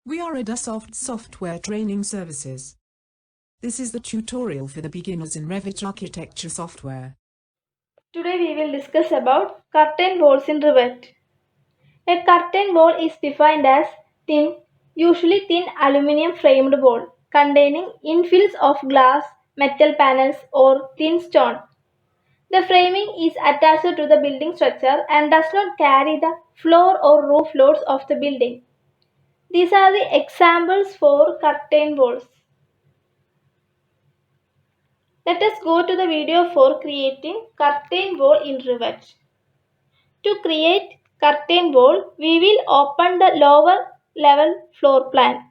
We are Adasoft Software Training Services. This is the tutorial for the beginners in Revit architecture software. Today we will discuss about curtain walls in Revit. A curtain wall is defined as thin, usually thin aluminum framed wall containing infills of glass, metal panels or thin stone. The framing is attached to the building structure and does not carry the floor or roof loads of the building. These are the examples for curtain walls. Let us go to the video for creating curtain wall in Revit. To create curtain wall, we will open the lower level floor plan.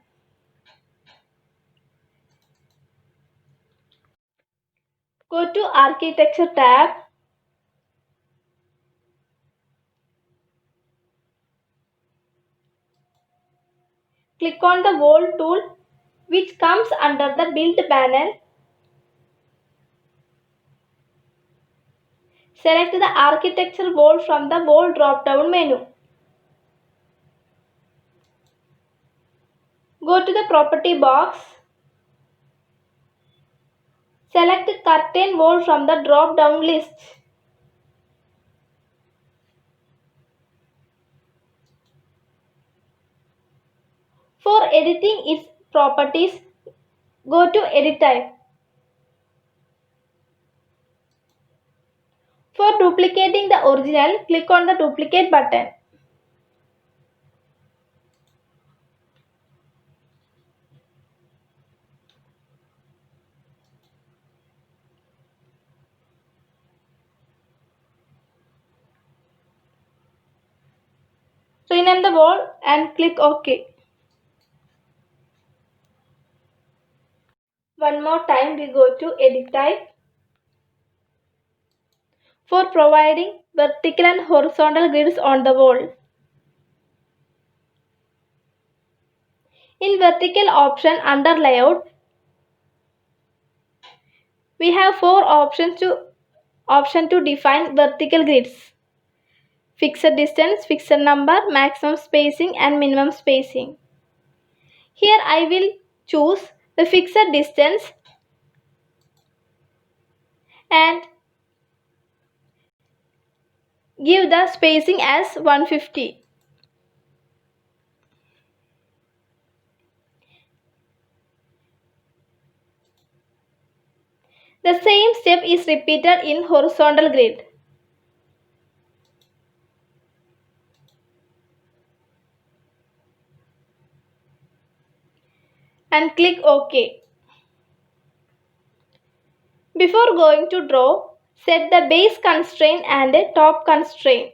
Go to Architecture tab. Click on the wall tool which comes under the build panel. Select the architecture wall from the wall drop down menu. Go to the property box. Select curtain wall from the drop down list. For editing its properties, go to Edit Type. For duplicating the original, click on the Duplicate button. Rename the wall and click OK. One more time we go to Edit Type. For providing vertical and horizontal grids on the wall. In vertical option under layout, we have four options to define vertical grids. Fixed distance, fixed number, maximum spacing and minimum spacing. Here I will choose the fixed distance and give the spacing as 150. The same step is repeated in horizontal grid. And click OK. Before going to draw, set the base constraint and a top constraint.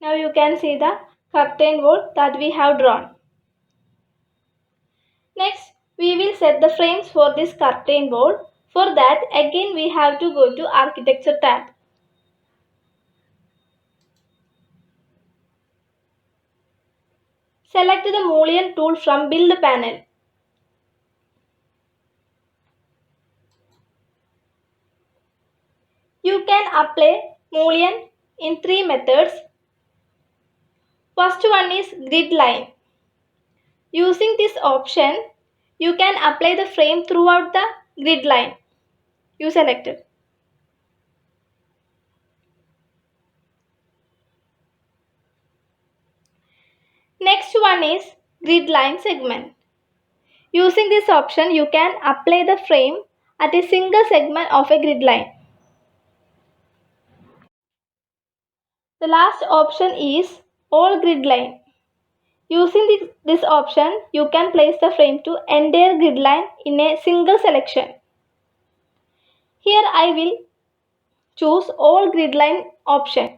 Now you can see the curtain wall that we have drawn. Next, we will set the frames for this curtain wall. For that, again we have to go to Architecture tab. Select the mullion tool from Build panel. You can apply mullion in three methods. First one is grid line. Using this option, you can apply the frame throughout the grid line you selected. Next one is grid line segment. Using this option, you can apply the frame at a single segment of a grid line. The last option is all grid line. Using this option, you can place the frame to entire grid line in a single selection. Here I will choose all grid line option.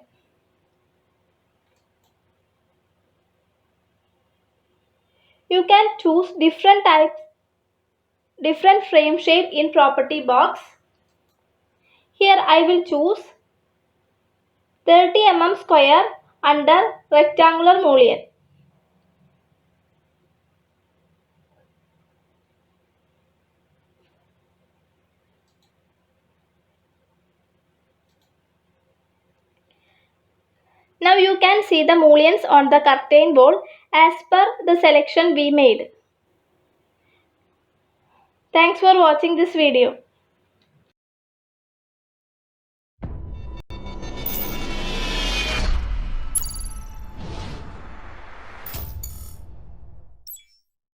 You can choose different types, different frame shape in property box. Here I will choose 30 mm square under rectangular mullion. Now you can see the mullions on the curtain wall as per the selection we made. Thanks for watching this video.